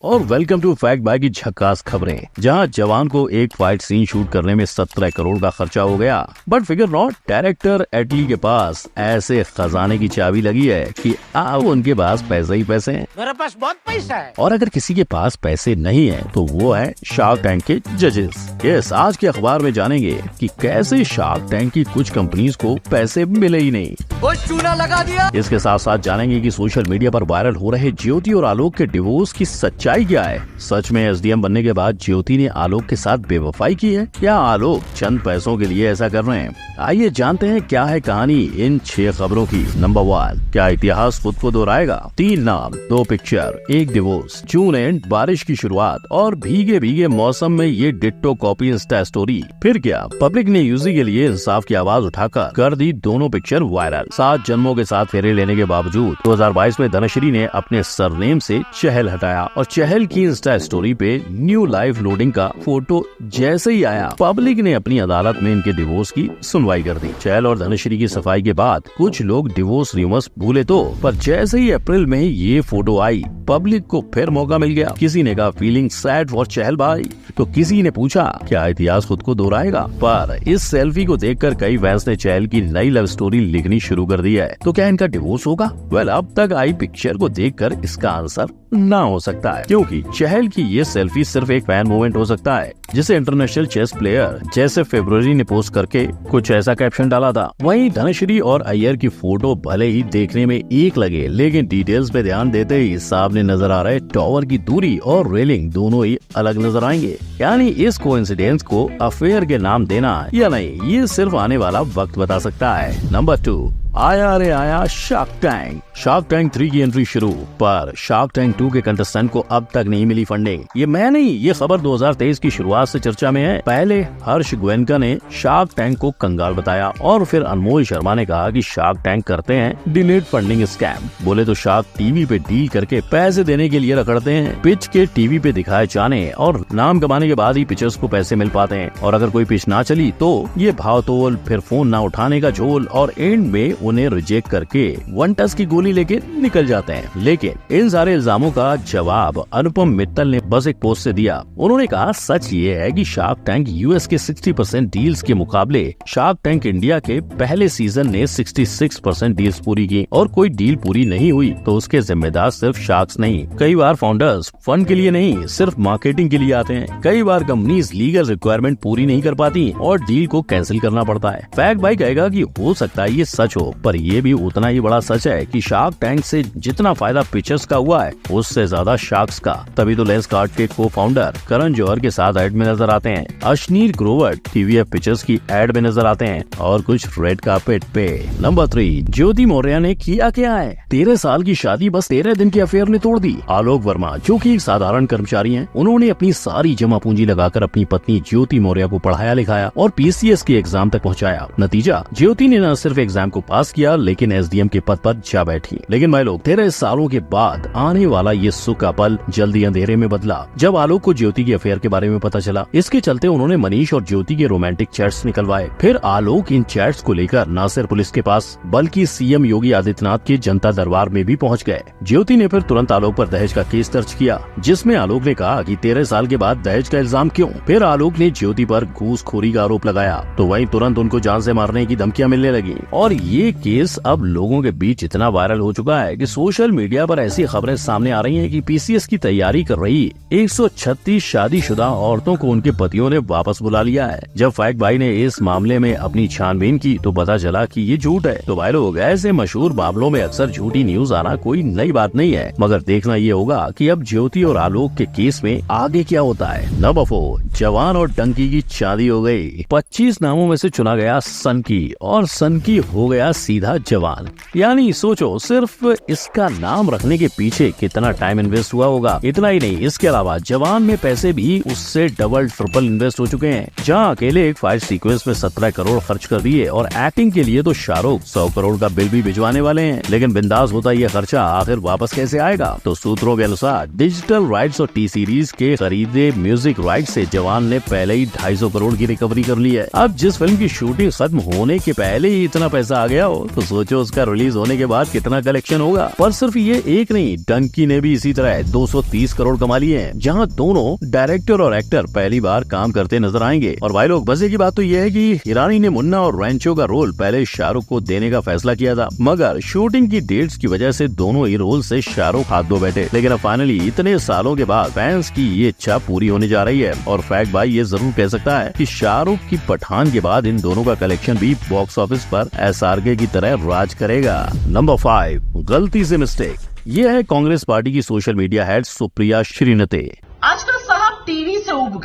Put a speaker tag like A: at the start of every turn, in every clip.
A: और welcome to fact bye की झकास खबरें, जहां जवान को एक फाइट सीन शूट करने में 17 करोड़ का खर्चा हो गया। बट फिगर नॉट, डायरेक्टर एटली के पास ऐसे खजाने की चाबी लगी है कि अब उनके पास पैसे ही पैसे हैं।
B: मेरे पास बहुत पैसा है।
A: और अगर किसी के पास पैसे नहीं है तो वो है शार्क टैंक के जजेस। यस, आज के अखबार में जानेंगे कि कैसे शार्क टैंक की कुछ कंपनीज को पैसे मिले ही नहीं।
B: वो चूना लगा दिया।
A: इसके साथ साथ जानेंगे कि सोशल मीडिया पर वायरल हो रहे ज्योति और आलोक के डिवोर्स की सच्चाई क्या है। सच में एसडीएम बनने के बाद ज्योति ने आलोक के साथ बेवफाई की है या आलोक चंद पैसों के लिए ऐसा कर रहे हैं। आइए जानते हैं क्या है कहानी इन 6 खबरों की। नंबर 1, क्या इतिहास खुद को दोहराएगा? 3 नाम, 2 पिक्चर, 1 डिवोर्स, जून एंड, बारिश की शुरुआत और भीगे भीगे मौसम में ये डिट्टो कॉपी इंस्टा स्टोरी। फिर क्या पब्लिक ने यूजी के लिए इंसाफ की आवाज उठाकर कर दी दोनों पिक्चर वायरल। 7 जन्मों के साथ फेरे लेने के बावजूद 2022 में धनश्री ने अपने सरनेम से चहल हटाया और चहल की इंस्टा स्टोरी पे न्यू लाइफ लोडिंग का फोटो जैसे ही आया, पब्लिक ने अपनी अदालत में इनके डिवोर्स की सुनवाई कर दी। चहल और धनश्री की सफाई के बाद कुछ लोग डिवोर्स रूमर्स भूले तो, पर जैसे ही अप्रैल में ये फोटो आई, पब्लिक को फिर मौका मिल गया। किसी ने कहा फीलिंग सैड फॉर चहल भाई, तो किसी ने पूछा क्या इतिहास खुद को दोहराएगा। पर इस सेल्फी को देखकर कई फैंस ने चहल की नई लव स्टोरी लिखनी शुरू कर दी है। तो क्या इनका डिवोर्स होगा? वेल, अब तक आई पिक्चर को देखकर इसका आंसर ना हो सकता है, क्योंकि चहल की ये सेल्फी सिर्फ एक फैन मोमेंट हो सकता है, जिसे इंटरनेशनल चेस प्लेयर जैसे फरवरी ने पोस्ट करके कुछ ऐसा कैप्शन डाला था। वहीं धनश्री और अय्यर की फोटो भले ही देखने में एक लगे, लेकिन डिटेल्स पे ध्यान देते ही सामने नजर आ रहे टावर की दूरी और रेलिंग दोनों ही अलग नजर आएंगे। यानी इस कोइंसिडेंस को अफेयर के नाम देना या नहीं, ये सिर्फ आने वाला वक्त बता सकता है। नंबर 2, आया रे आया शार्क टैंक। शार्क टैंक 3 की एंट्री शुरू, पर शार्क टैंक 2 के कंटेस्टेंट को अब तक नहीं मिली फंडिंग। ये मैं नहीं, ये खबर 2023 की शुरुआत से चर्चा में है। पहले हर्ष गोयनका ने शार्क टैंक को कंगाल बताया और फिर अनमोल शर्मा ने कहा कि शार्क टैंक करते हैं डिलेड फंडिंग स्कैम। बोले तो शार्क टीवी पे डील करके पैसे देने के लिए रखड़ते हैं। पिच के टीवी पे दिखाए जाने और नाम कमाने के बाद ही पिचर्स को पैसे मिल पाते हैं, और अगर कोई पिच ना चली तो ये भावतोल, फिर फोन ना उठाने का झोल और एंड में उन्हें रिजेक्ट करके 1 टच की गोली लेके निकल जाते हैं। लेकिन इन सारे इल्जामों का जवाब अनुपम मित्तल ने बस एक पोस्ट से दिया। उन्होंने कहा सच ये है कि शार्क टैंक यूएस के 60% डील्स के मुकाबले शार्क टैंक इंडिया के पहले सीजन ने 66% डील्स पूरी की, और कोई डील पूरी नहीं हुई तो उसके जिम्मेदार सिर्फ शार्क्स नहीं। कई बार फाउंडर्स फंड के लिए नहीं, सिर्फ मार्केटिंग के लिए आते हैं। कई बार कंपनीज लीगल रिक्वायरमेंट पूरी नहीं कर पाती और डील को कैंसिल करना पड़ता है। फैक्ट भाई कहेगा कि हो सकता है ये सच हो, पर ये भी उतना ही बड़ा सच है कि शार्क टैंक से जितना फायदा पिचर्स का हुआ है, उससे ज्यादा शार्क्स का। तभी तो लेंस कार्ड के को फाउंडर करण जौहर के साथ एड में नजर आते हैं, अश्नीर ग्रोवर टीवीएफ पिचर्स की एड में नजर आते हैं, और कुछ रेड कार्पेट पे। नंबर 3, ज्योति मौर्य ने किया क्या है? 13 साल की शादी बस 13 दिन के अफेयर ने तोड़ दी। आलोक वर्मा, जो कि एक साधारण कर्मचारी हैं, उन्होंने अपनी सारी जमा पूंजी लगाकर अपनी पत्नी ज्योति मौर्य को पढ़ाया लिखाया और पीसीएस के एग्जाम तक पहुँचाया। नतीजा, ज्योति ने न सिर्फ एग्जाम को पास किया, लेकिन एसडीएम के पद पर जा बैठी। लेकिन भाई लोग, 13 सालों के बाद आने वाला ये सुख का पल जल्दी अंधेरे में बदला जब आलोक को ज्योति की अफेयर के बारे में पता चला। इसके चलते उन्होंने मनीष और ज्योति के रोमांटिक चैट्स निकलवाए। फिर आलोक इन चैट्स को लेकर न सिर्फ पुलिस के पास बल्कि सीएम योगी आदित्यनाथ के जनता दरबार में भी पहुंच गए। ज्योति ने फिर तुरंत आलोक पर दहेज का केस दर्ज किया, जिसमें आलोक ने कहा कि 13 साल के बाद दहेज का इल्जाम क्यों। फिर आलोक ने ज्योति पर घूसखोरी का आरोप लगाया, तो वहीं तुरंत उनको जान से मारने की धमकियां मिलने लगी। और ये केस अब लोगों के बीच इतना वायरल हो चुका है कि सोशल मीडिया पर ऐसी खबरें सामने आ रही हैं कि पीसीएस की तैयारी कर रही 136 शादीशुदा औरतों को उनके पतियों ने वापस बुला लिया है। जब फैक्ट भाई ने इस मामले में अपनी छानबीन की तो पता चला कि ये झूठ है। तो भाई लोग, ऐसे मशहूर मामलों में अक्सर झूठी न्यूज आना कोई नई बात नहीं है, मगर देखना ये होगा कि अब ज्योति और आलोक के केस में आगे क्या होता है। नंबर 4, जवान और डंकी की शादी हो गई। 25 नामों में से चुना गया सनकी, और सनकी हो गया सीधा जवान। यानी सोचो, सिर्फ इसका नाम रखने के पीछे कितना टाइम इन्वेस्ट हुआ होगा। इतना ही नहीं, इसके अलावा जवान में पैसे भी उससे डबल ट्रिपल इन्वेस्ट हो चुके हैं। जहां अकेले एक फाइट सीक्वेंस में 17 करोड़ खर्च कर दिए, और एक्टिंग के लिए तो शाहरुख 100 करोड़ का बिल भी भिजवाने वाले हैं। लेकिन बिंदास होता ये खर्चा आखिर वापस कैसे आएगा? तो सूत्रों के अनुसार डिजिटल राइट्स और टी सीरीज के खरीदे म्यूजिक राइट से जवान ने पहले ही 250 करोड़ की रिकवरी कर ली है। अब जिस फिल्म की शूटिंग खत्म होने के पहले ही इतना पैसा आ गया हो तो सोचो उसका रिलीज होने के बाद कितना कलेक्शन होगा। पर सिर्फ ये एक नहीं, डंकी ने भी इसी तरह 230 करोड़ कमा लिए हैं, जहाँ दोनों डायरेक्टर और एक्टर पहली बार काम करते नजर आएंगे। और भाई लोग, मजे की बात तो ये है कि ईरानी ने मुन्ना और रैंचो का रोल पहले शाहरुख को देने का फैसला किया था, मगर शूटिंग की डेट्स की वजह से दोनों ही रोल से शाहरुख हाथ धो बैठे। लेकिन अब फाइनली इतने सालों के बाद फैंस की ये इच्छा पूरी होने जा रही है। और फैक्ट भाई ये जरूर कह सकता है कि शाहरुख की पठान के बाद इन दोनों का कलेक्शन भी बॉक्स ऑफिस पर SRK की तरह राज करेगा। नंबर 5, गलती से मिस्टेक। ये है कांग्रेस पार्टी की सोशल मीडिया हेड सुप्रिया श्रीनते।
C: आजकल साहब टीवी से उब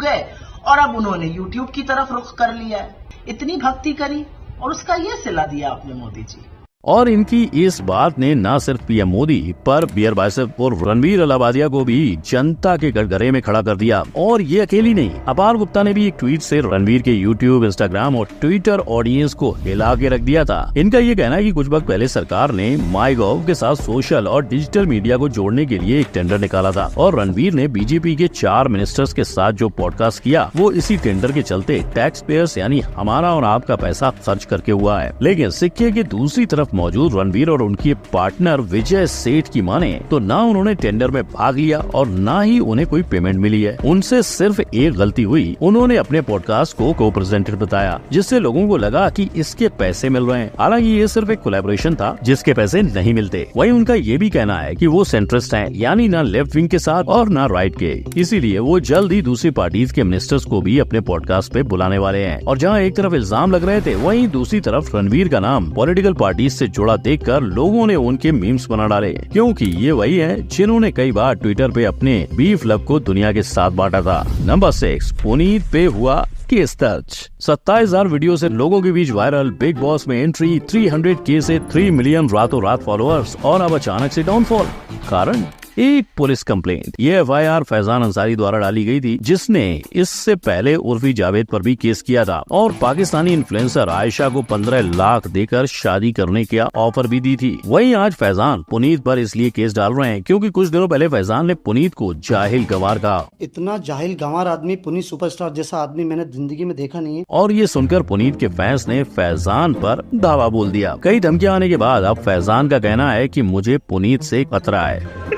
C: गए और अब उन्होंने यूट्यूब की तरफ रुख कर लिया है। इतनी भक्ति करी और उसका ये सिला दिया आपने मोदी जी।
A: और इनकी इस बात ने न सिर्फ पीएम मोदी पर बियर बाइसेप और रणवीर अलाहाबादिया को भी जनता के कटघरे में खड़ा कर दिया। और ये अकेली नहीं, अपार गुप्ता ने भी एक ट्वीट से रणवीर के यूट्यूब, इंस्टाग्राम और ट्विटर ऑडियंस को हिला के रख दिया था। इनका ये कहना है कि कुछ वक्त पहले सरकार ने माईगॉव के साथ सोशल और डिजिटल मीडिया को जोड़ने के लिए एक टेंडर निकाला था, और रणवीर ने बीजेपी के 4 मिनिस्टर्स के साथ जो पॉडकास्ट किया वो इसी टेंडर के चलते टैक्स पेयर्स यानी हमारा और आपका पैसा खर्च करके हुआ है। लेकिन सिक्के की दूसरी तरफ मौजूद रणवीर और उनके पार्टनर विजय सेठ की माने तो ना उन्होंने टेंडर में भाग लिया और ना ही उन्हें कोई पेमेंट मिली है। उनसे सिर्फ एक गलती हुई, उन्होंने अपने पॉडकास्ट को को-प्रेजेंटेड बताया, जिससे लोगों को लगा कि इसके पैसे मिल रहे हैं। हालांकि ये सिर्फ एक कोलैबोरेशन था जिसके पैसे नहीं मिलते। वहीं उनका ये भी कहना है कि वो सेंट्रिस्ट हैं, यानी ना लेफ्ट विंग के साथ और ना राइट के, इसीलिए वो जल्द ही दूसरी पार्टीज के मिनिस्टर्स को भी अपने पॉडकास्ट पे बुलाने वाले हैं। और जहाँ एक तरफ इल्जाम लग रहे थे, वहीं दूसरी तरफ रणवीर का नाम पॉलिटिकल पार्टीज से जुड़ा देखकर लोगों ने उनके मीम्स बना डाले, क्योंकि ये वही है जिन्होंने कई बार ट्विटर पे अपने बीफ लव को दुनिया के साथ बांटा था। नंबर 6, पुनीत पे हुआ केस दर्ज। 27,000 वीडियो से लोगों के बीच वायरल बिग बॉस में एंट्री, 300K से 3 मिलियन रातों रात फॉलोअर्स और अब अचानक से डाउनफॉल। कारण एक पुलिस कंप्लेंट। ये FIR फैजान अंसारी द्वारा डाली गई थी, जिसने इससे पहले उर्फी जावेद पर भी केस किया था और पाकिस्तानी इन्फ्लुएंसर आयशा को 15 लाख देकर शादी करने का ऑफर भी दी थी। वहीं आज फैजान पुनीत पर इसलिए केस डाल रहे हैं क्योंकि कुछ दिनों पहले फैजान ने पुनीत को जाहिल गंवार कहा।
D: इतना जाहिल गंवार आदमी, पुनीत सुपरस्टार जैसा आदमी मैंने जिंदगी में देखा नहीं है।
A: और ये सुनकर पुनीत के फैंस ने फैजान पर दावा बोल दिया। कई धमकियां आने के बाद अब फैजान का कहना है कि मुझे पुनीत से खतरा है।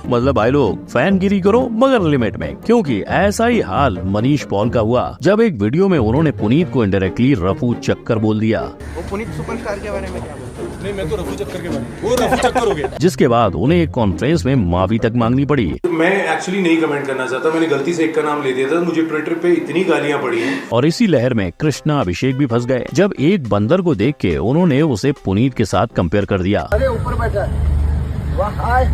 A: मतलब भाई लोग फैनगिरी करो मगर लिमिट में, क्योंकि ऐसा ही हाल मनीष पॉल का हुआ जब एक वीडियो में उन्होंने पुनीत को इनडायरेक्टली रफू चक्कर बोल दिया।
E: वो पुनीत सुपरस्टार के बारे में क्या बोलते?
F: नहीं, मैं तो रफू चक्कर के बारे में, वो रफू चक्कर हो गया।
A: जिसके बाद उन्हें एक कॉन्फ्रेंस में माफी तक मांगनी पड़ी।
F: मैं एक्चुअली नहीं कमेंट करना चाहता, मैंने गलती से एक का नाम ले दिया था, मुझे ट्विटर पे इतनी गालियां पड़ी हैं।
A: और इसी लहर में कृष्णा अभिषेक भी फंस गए जब एक बंदर को देख के उन्होंने उसे पुनीत के साथ कंपेयर कर दिया।
E: अरे ऊपर बैठा है, वाह हाय,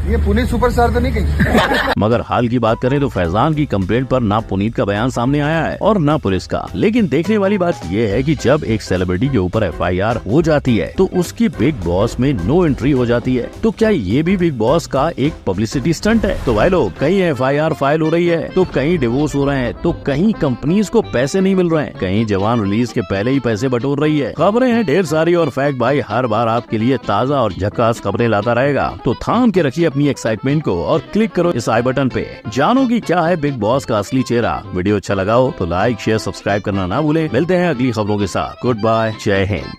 E: ये पुनीत सुपरस्टार तो नहीं कहीं।
A: मगर हाल की बात करें तो फैजान की कंप्लेंट पर ना पुनीत का बयान सामने आया है और ना पुलिस का। लेकिन देखने वाली बात यह है कि जब एक सेलिब्रिटी के ऊपर FIR हो जाती है तो उसकी बिग बॉस में नो एंट्री हो जाती है। तो क्या ये भी बिग बॉस का एक पब्लिसिटी स्टंट है? तो भाई लोग, कहीं FIR फाइल हो रही है तो कहीं डिवोर्स हो रहे हैं, तो कहीं कंपनीज को पैसे नहीं मिल रहे हैं, कहीं जवान रिलीज के पहले ही पैसे बटोर रही है। खबरें हैं ढेर सारी और फैक्ट भाई हर बार आपके लिए ताज़ा और झकास खबरें लाता रहेगा। तो थाम के रखिए अपनी एक्साइटमेंट को और क्लिक करो इस आई बटन पे। जानो कि क्या है बिग बॉस का असली चेहरा। वीडियो अच्छा लगा हो तो लाइक, शेयर, सब्सक्राइब करना ना भूलें। मिलते हैं अगली खबरों के साथ। गुड बाय, जय हिंद।